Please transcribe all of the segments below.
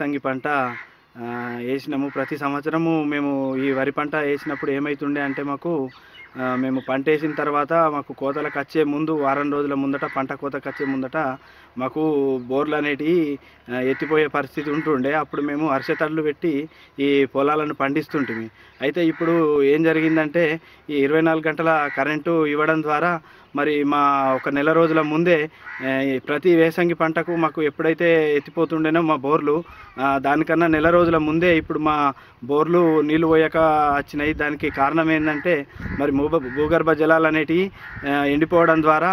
వేసంగి పంట వేసినాము. ప్రతి సంవత్సరము మేము ఈ వరి పంట వేసినప్పుడు ఏమవుతుండే అంటే మేము పంట వేసిన తర్వాత మాకు కోతలకు వచ్చే ముందు వారం రోజుల ముందట, పంట కోతకు వచ్చే ముందట మాకు బోర్లు అనేటివి ఎత్తిపోయే పరిస్థితి ఉంటుండే. అప్పుడు మేము అరిసెతడ్లు పెట్టి ఈ పొలాలను పండిస్తుంటిమి. అయితే ఇప్పుడు ఏం జరిగిందంటే ఈ 24 గంటల కరెంటు ఇవ్వడం ద్వారా మరి మా ఒక నెల రోజుల ముందే ప్రతి వేసంగి పంటకు మాకు ఎప్పుడైతే ఎత్తిపోతుండేనో మా బోర్లు దానికన్నా నెల రోజుల ముందే ఇప్పుడు మా బోర్లు నీళ్లు పోయక వచ్చినాయి. దానికి కారణం ఏంటంటే మరి భూగర్భ జలాలు అనేటివి ఎండిపోవడం ద్వారా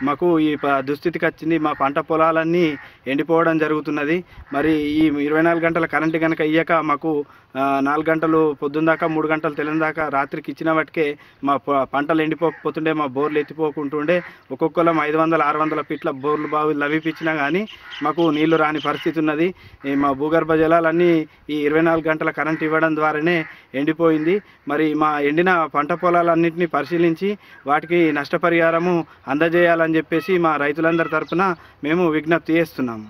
మాకు ఈ దుస్థితికి వచ్చింది. మా పంట పొలాలన్నీ ఎండిపోవడం జరుగుతున్నది. మరి ఈ 24 గంటల కరెంటు కనుక ఇయ్యక మాకు 4 గంటలు పొద్దున్న దాకా 3 గంటలు తెల్లని దాకా రాత్రికి ఇచ్చిన వాటికే మా పంటలు ఎండిపోకపోతుండే, మా బోర్లు ఎత్తిపోకుంటుండే. ఒక్కొక్కరం 500-600 ఫీట్ల బోర్లు బావులు లభించినా కానీ మాకు నీళ్లు రాని పరిస్థితి ఉన్నది. మా భూగర్భ జలాలన్నీ ఈ 24 గంటల కరెంట్ ఇవ్వడం ద్వారానే ఎండిపోయింది. మరి మా ఎండిన పంట పొలాలన్నింటినీ పరిశీలించి వాటికి నష్టపరిహారము అందజేయాలని చెప్పేసి మా రైతులందరి తరఫున మేము విజ్ఞప్తి చేస్తున్నాము.